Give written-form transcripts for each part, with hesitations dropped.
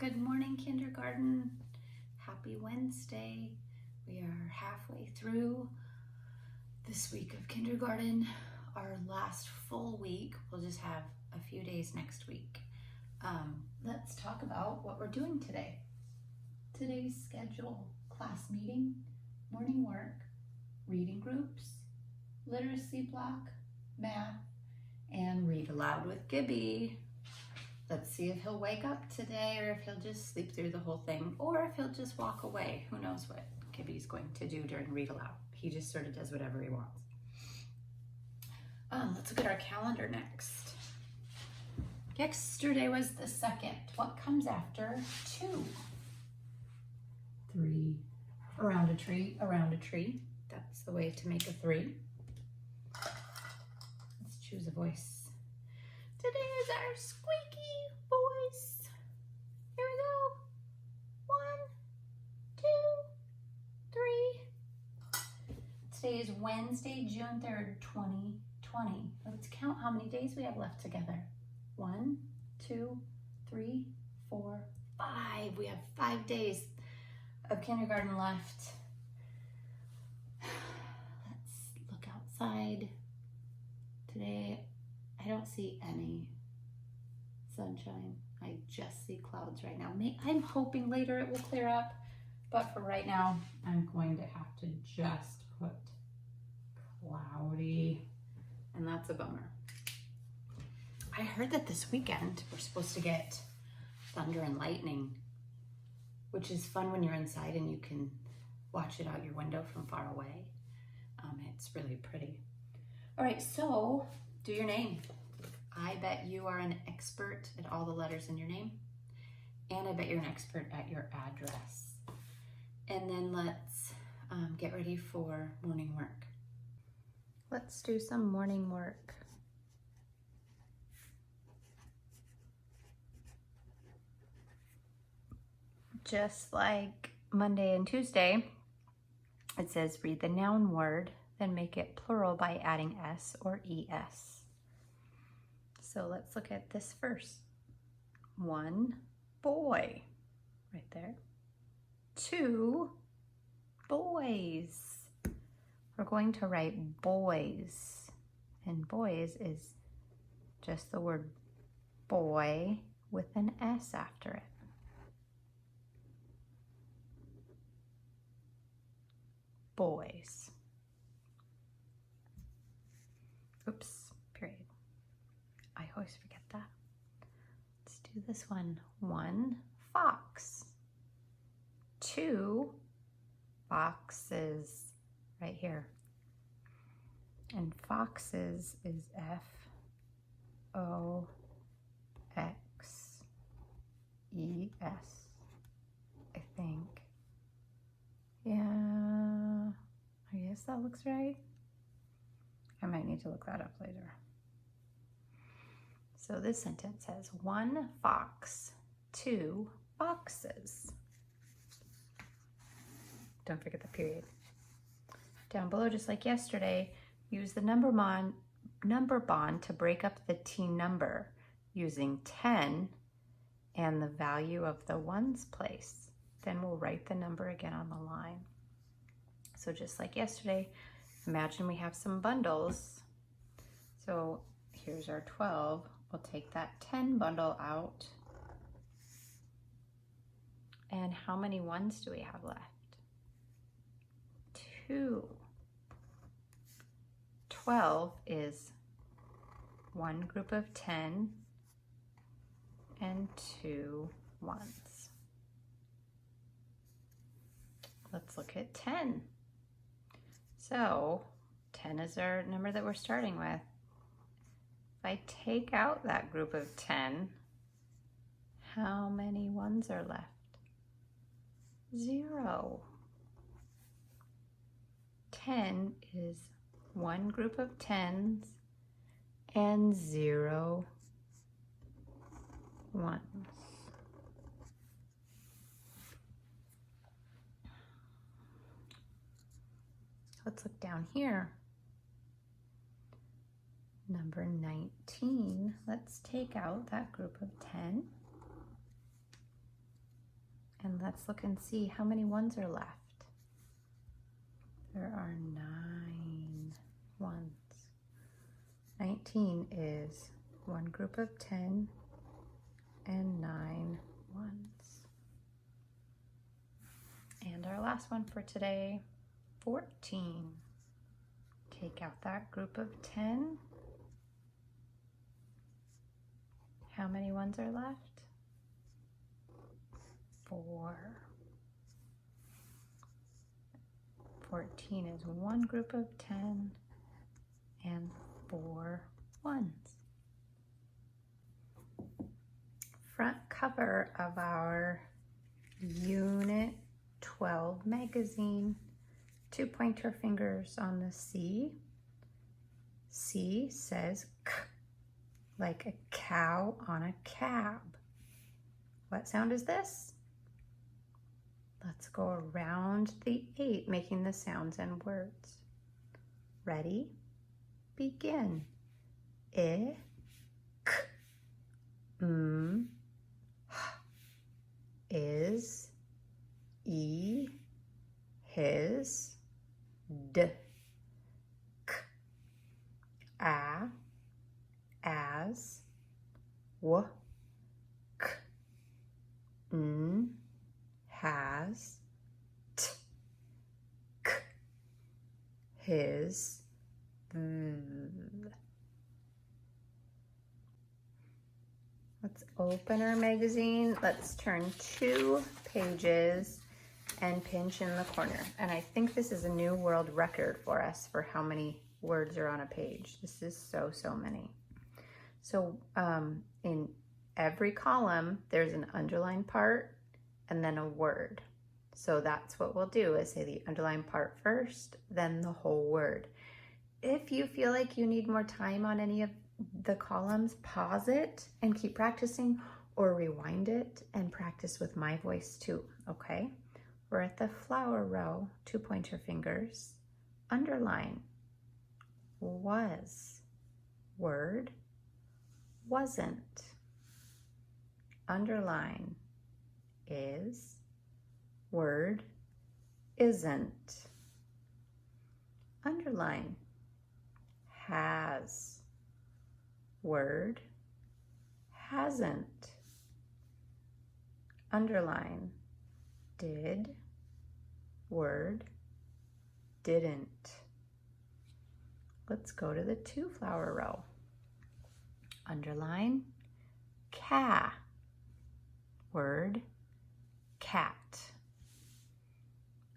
Good morning, kindergarten. Happy Wednesday. We are halfway through this week of kindergarten. Our last full week. We'll just have a few days next week. Let's talk about what we're doing today. Today's schedule: class meeting, morning work, reading groups, literacy block, math, and read aloud with Gibby. Let's see if he'll wake up today or if he'll just sleep through the whole thing or if he'll just walk away. Who knows what Gibby's going to do during read aloud. He just sort of does whatever he wants. Let's look at our calendar next. Yesterday was the 2nd. What comes after 2? 3. Around a tree, around a tree. That's the way to make a 3. Let's choose a voice. Today is our squeaky voice. Here we go. 1, 2, 3. Today is Wednesday, June 3rd, 2020. Let's count how many days we have left together. 1, 2, 3, 4, 5. We have 5 days of kindergarten left. Let's look outside. Today, I don't see any sunshine. I just see clouds right now. I'm hoping later it will clear up, but for right now, I'm going to have to just put cloudy, and that's a bummer. I heard that this weekend we're supposed to get thunder and lightning, which is fun when you're inside and you can watch it out your window from far away. It's really pretty. All right, so do your name. I bet you are an expert at all the letters in your name, and I bet you're an expert at your address. And then let's get ready for morning work. Let's do some morning work. Just like Monday and Tuesday, it says read the noun word, then make it plural by adding S or ES. So let's look at this first. 1 boy, right there. 2 boys. We're going to write boys, and boys is just the word boy with an S after it. Boys. Oops, period. I always forget that. Let's do this one. 1 fox. 2 foxes, right here. And foxes is F-O-X-E-S, I think. Yeah, I guess that looks right. I might need to look that up later. So this sentence says 1 fox, 2 foxes. Don't forget the period. Down below, just like yesterday, use the number bond to break up the T number using 10 and the value of the ones place. Then we'll write the number again on the line. So just like yesterday, imagine we have some bundles. So here's our 12. We'll take that 10 bundle out. And how many ones do we have left? 2. 12 is 1 group of 10 and 2 ones. Let's look at 10. So 10 is our number that we're starting with. If I take out that group of 10, how many ones are left? 0. 10 is 1 group of 10s and 0 ones. Let's look down here. Number 19, let's take out that group of 10 Let's look and see how many ones are left. There are 9 ones. 19 is one group of 10 and 9 ones. And our last one for today, 14. Take out that group of 10. How many ones are left? 4. 14 is one group of 10 and 4 ones. Front cover of our Unit 12 magazine. 2 pointer fingers on the C. C says K, like a cow on a cab. What sound is this? Let's go around the 8, making the sounds and words. Ready? Begin. I, K, M, H, is, E, his, D, K, A, as, W, K, N, has, T, K, his, Let's open our magazine. Let's turn 2 pages and pinch in the corner. And I think this is a new world record for us for how many words are on a page. This is so many. So in every column, there's an underlined part and then a word. So that's what we'll do, is say the underlined part first, then the whole word. If you feel like you need more time on any of the columns, pause it and keep practicing, or rewind it and practice with my voice too, okay? We're at the flower row, 2 pointer fingers, underline, was, word, wasn't, underline, is, word, isn't, underline, has, word, hasn't, underline, did, word, didn't. Let's go to the 2 flower row. Underline, ca, word, cat.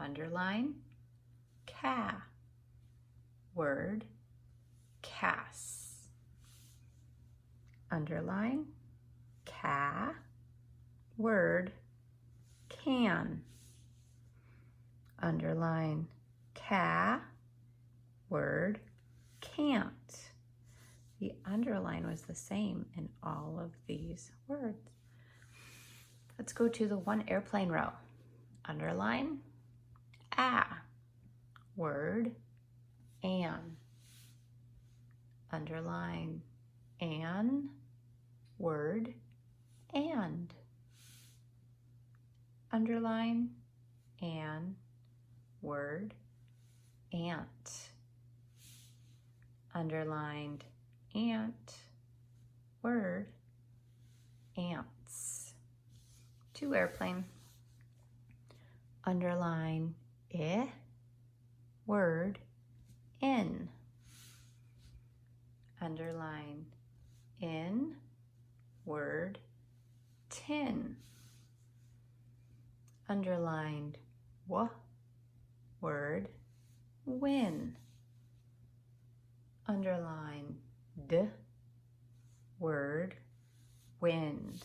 Underline, ca, word, cass. Underline, ca, word, can. Underline, ca, word, can't. The underline was the same in all of these words. Let's go to the 1 airplane row. Underline, a, word, an. Underline, an, word, and. Underline, an, word, ant. Underlined, ant, word, ants. 2 airplane. Underline, I, word, in. Underline, in, word, tin. Underlined, w, word, win. Underline, d, word, wind.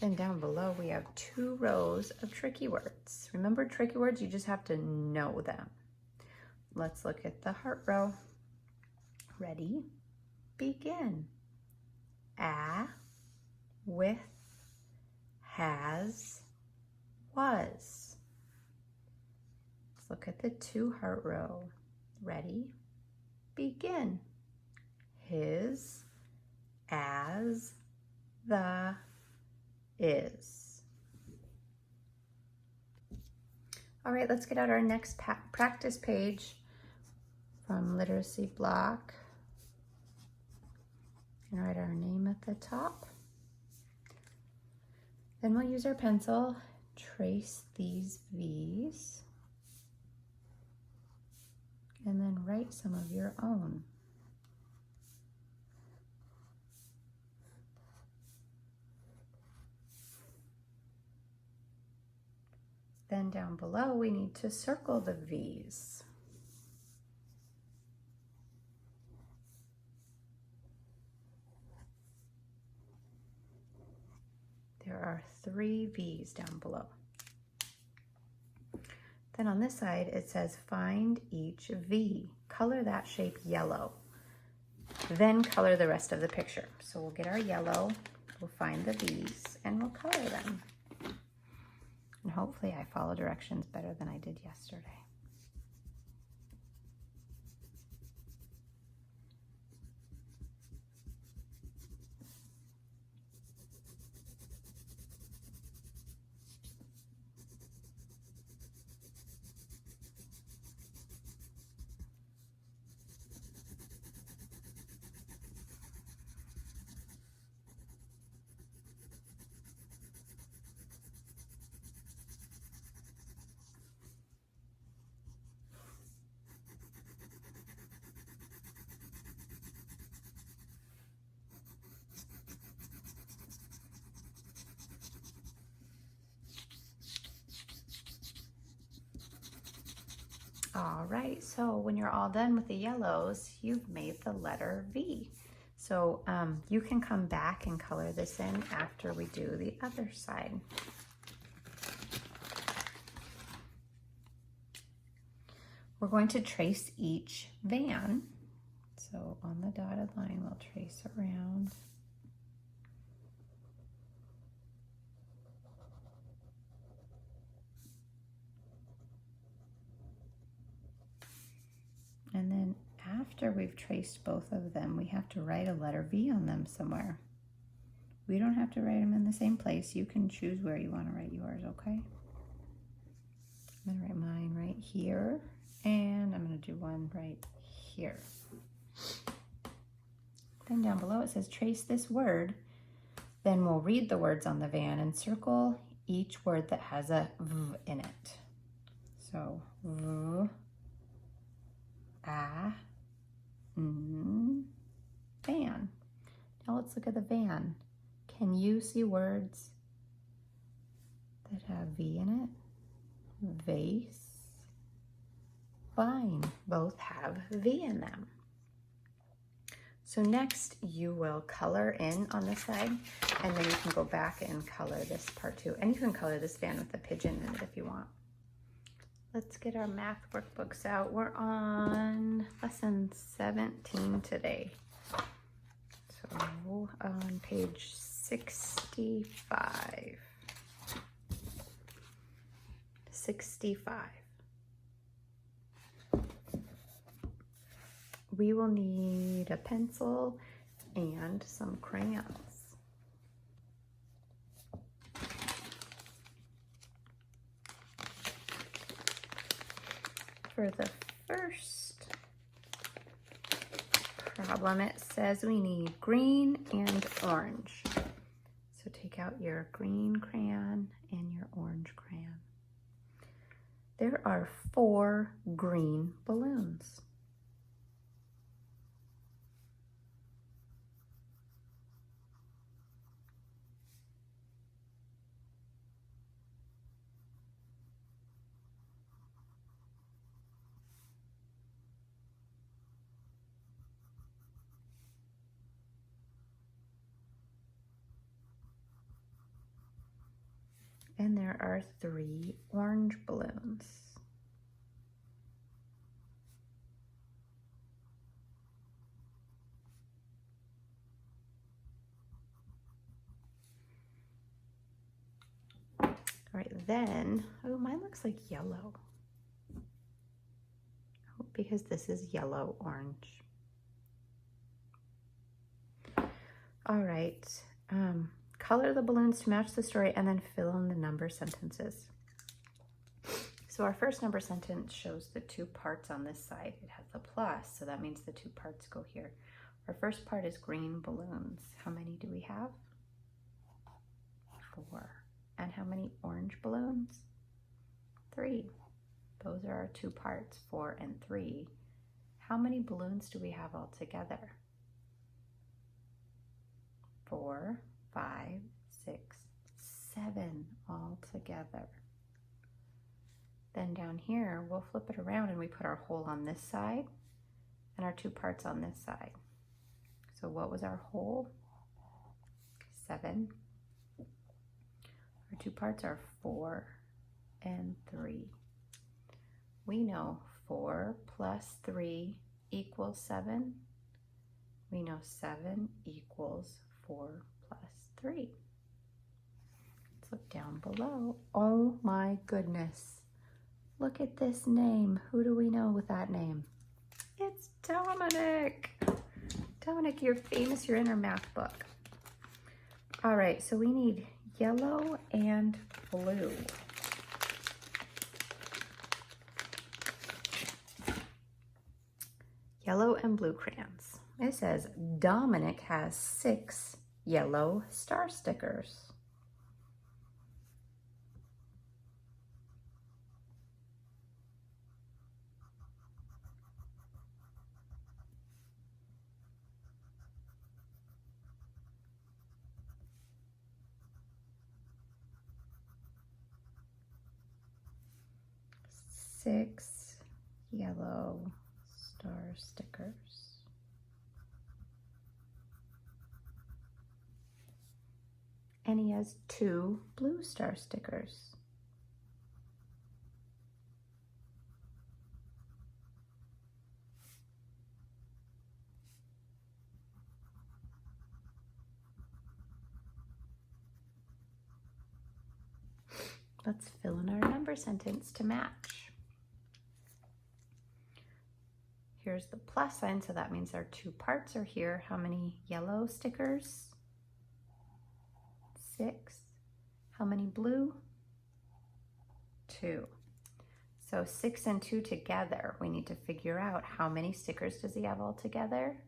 Then down below we have 2 rows of tricky words. Remember, tricky words, you just have to know them. Let's look at the heart row. Ready? Begin. A, with, has, was. Let's look at the 2 heart row. Ready? Begin. His, as, the, is. All right, let's get out our next practice page from Literacy Block and write our name at the top. Then we'll use our pencil, trace these V's, and then write some of your own. Then down below, we need to circle the V's. There are 3 V's down below. Then on this side, it says find each V. Color that shape yellow. Then color the rest of the picture. So we'll get our yellow, we'll find the V's, and we'll color them. And hopefully I follow directions better than I did yesterday. All right, so when you're all done with the yellows, you've made the letter V. So you can come back and color this in after we do the other side. We're going to trace each van. So on the dotted line, we'll trace around. And then after we've traced both of them, we have to write a letter V on them somewhere. We don't have to write them in the same place. You can choose where you want to write yours, okay? I'm going to write mine right here, and I'm going to do one right here. Then down below it says trace this word. Then we'll read the words on the van and circle each word that has a V in it. So V, van. Now let's look at the van. Can you see words that have V in it? Vase, vine, both have V in them. So next you will color in on this side, and then you can go back and color this part too. And you can color this van with a pigeon in it if you want. Let's get our math workbooks out. We're on lesson 17 today. So on page 65. 65. We will need a pencil and some crayons. For the first problem, it says we need green and orange. So take out your green crayon and your orange crayon. There are 4 green balloons. And there are 3 orange balloons. All right, then, oh, mine looks like yellow. Oh, because this is yellow orange. All right. Color the balloons to match the story and then fill in the number sentences. So So our first number sentence shows the two parts on this side. It has the plus, so that means the two parts go here. Our first part is green balloons. How many do we have? 4. And how many orange balloons? 3. Those are our two parts, 4 and 3. How many balloons do we have all together? 4, 5, 6, 7 all together. Then down here, we'll flip it around and we put our hole on this side and our two parts on this side. So what was our hole? 7. Our two parts are 4 and 3. We know 4 plus 3 equals 7. We know 7 equals 4 plus 3. Let's look down below. Oh my goodness. Look at this name. Who do we know with that name? It's Dominic. Dominic, you're famous. You're in our math book. All right, so we need yellow and blue. Yellow and blue crayons. It says Dominic has 6 yellow star stickers. Six yellow star stickers. And he has 2 blue star stickers. Let's fill in our number sentence to match. Here's the plus sign, so that means our two parts are here. How many yellow stickers? 6. How many blue? 2. So 6 and 2 together, we need to figure out how many stickers does he have all together?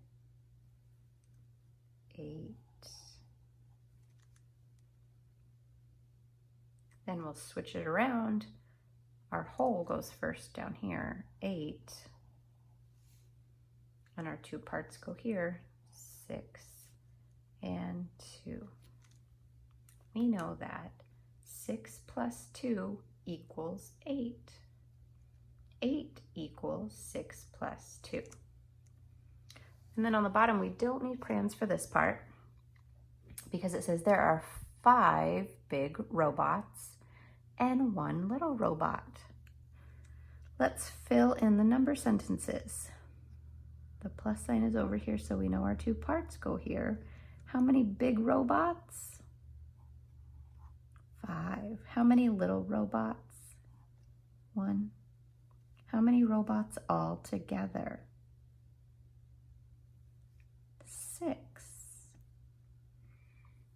8. Then we'll switch it around. Our hole goes first down here, 8. And our two parts go here, 6 and 2. We know that 6 plus 2 equals 8. 8 equals 6 plus 2. And then on the bottom, we don't need crayons for this part because it says there are 5 big robots and 1 little robot. Let's fill in the number sentences. The plus sign is over here, so we know our two parts go here. How many big robots? 5. How many little robots? 1. How many robots all together? 6.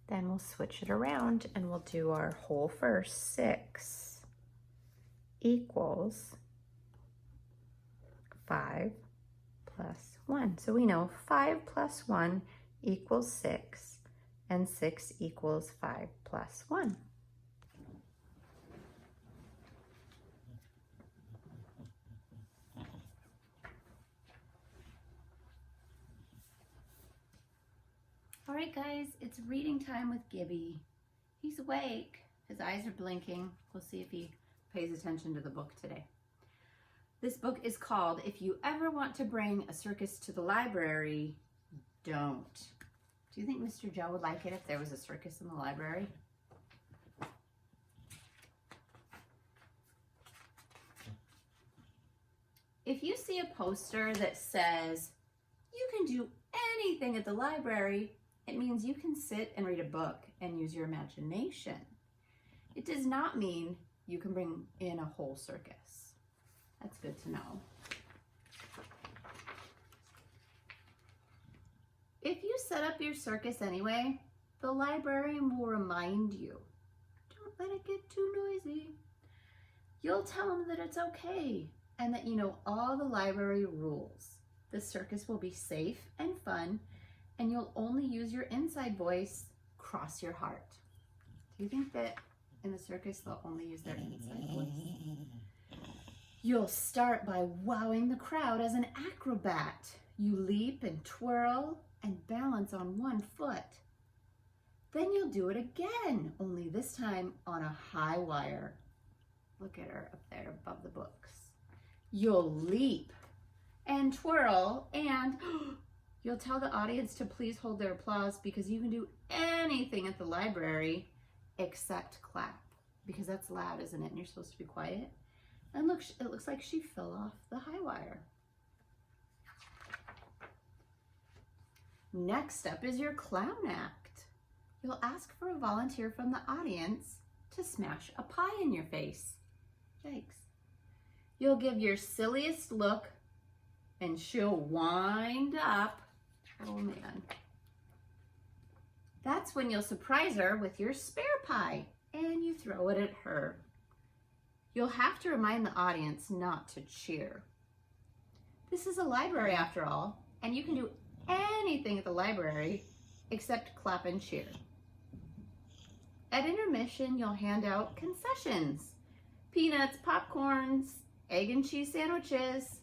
Then we'll switch it around and we'll do our whole first. 6 equals 5 plus 1. So we know 5 plus 1 equals 6, and 6 equals 5 plus 1. All right, guys, it's reading time with Gibby. He's awake. His eyes are blinking. We'll see if he pays attention to the book today. This book is called If You Ever Want to Bring a Circus to the Library, Don't. Do you think Mr. Joe would like it if there was a circus in the library? If you see a poster that says, you can do anything at the library, it means you can sit and read a book and use your imagination. It does not mean you can bring in a whole circus. That's good to know. If you set up your circus anyway, the librarian will remind you, don't let it get too noisy. You'll tell them that it's okay and that you know all the library rules. The circus will be safe and fun, and you'll only use your inside voice, cross your heart. Do you think that in the circus they'll only use their inside voice? You'll start by wowing the crowd as an acrobat. You leap and twirl and balance on one foot. Then you'll do it again, only this time on a high wire. Look at her up there above the books. You'll leap and twirl, and you'll tell the audience to please hold their applause, because you can do anything at the library except clap, because that's loud, isn't it? And you're supposed to be quiet. And look, it looks like she fell off the high wire. Next up is your clown act. You'll ask for a volunteer from the audience to smash a pie in your face. Yikes. You'll give your silliest look, and she'll wind up. Oh man. That's when you'll surprise her with your spare pie, and you throw it at her. You'll have to remind the audience not to cheer. This is a library after all, and you can do anything at the library except clap and cheer. At intermission, you'll hand out concessions. Peanuts, popcorns, egg and cheese sandwiches.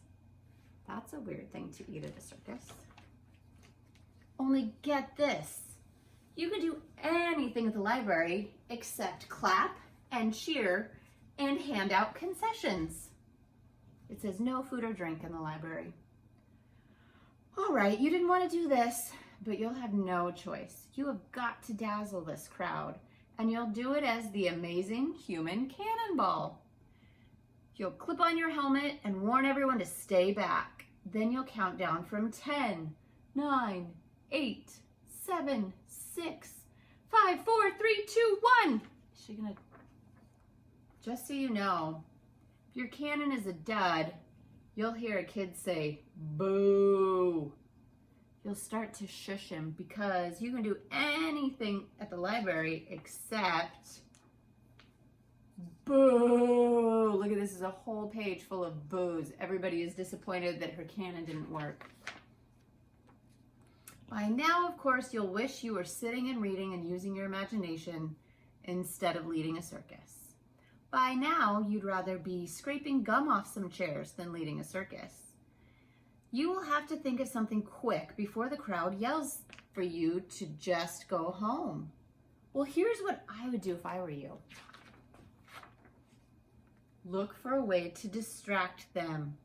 That's a weird thing to eat at a circus. Only get this. You can do anything at the library except clap and cheer and hand out concessions. It says no food or drink in the library. All right, you didn't want to do this, but you'll have no choice. You have got to dazzle this crowd, and you'll do it as the amazing human cannonball. You'll clip on your helmet and warn everyone to stay back. Then you'll count down from 10, 9, 8, 7, 6, 5, 4, 3, 2, 1. Is she gonna? Just so you know, if your cannon is a dud, you'll hear a kid say, boo. You'll start to shush him, because you can do anything at the library except boo. Look at this, is a whole page full of boos. Everybody is disappointed that her cannon didn't work. By now, of course, you'll wish you were sitting and reading and using your imagination instead of leading a circus. By now, you'd rather be scraping gum off some chairs than leading a circus. You will have to think of something quick before the crowd yells for you to just go home. Well, here's what I would do if I were you. Look for a way to distract them.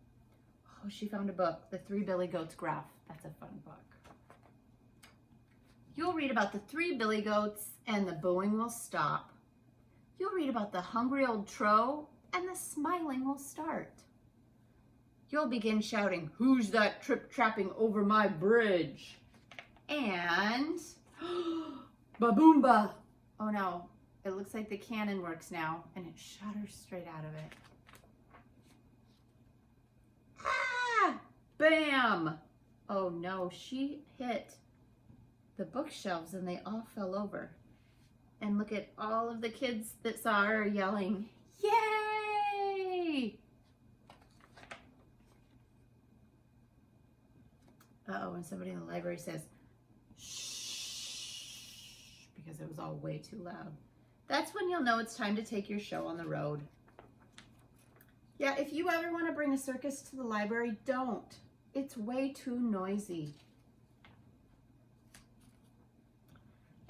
Oh, she found a book, The Three Billy Goats Gruff. That's a fun book. You'll read about the 3 billy goats and the booing will stop. You'll read about the hungry old tro and the smiling will start. You'll begin shouting, who's that trip-trapping over my bridge? And ba-boomba. Oh no, it looks like the cannon works now and it shot her straight out of it. Ah! Bam! Oh no, she hit the bookshelves and they all fell over. And look at all of the kids that saw her yelling, yay! Uh-oh, and somebody in the library says, shh, because it was all way too loud. That's when you'll know it's time to take your show on the road. Yeah, if you ever want to bring a circus to the library, don't. It's way too noisy.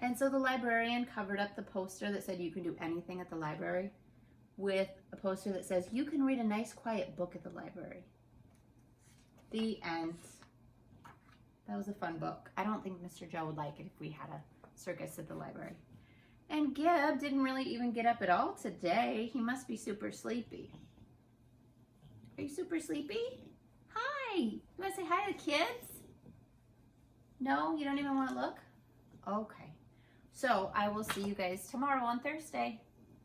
And so the librarian covered up the poster that said you can do anything at the library with a poster that says you can read a nice quiet book at the library. The end. That was a fun book. I don't think Mr. Joe would like it if we had a circus at the library. And Gib didn't really even get up at all today. He must be super sleepy. Are you super sleepy? Hi. You want to say hi to the kids? No? You don't even want to look? Okay. So I will see you guys tomorrow on Thursday.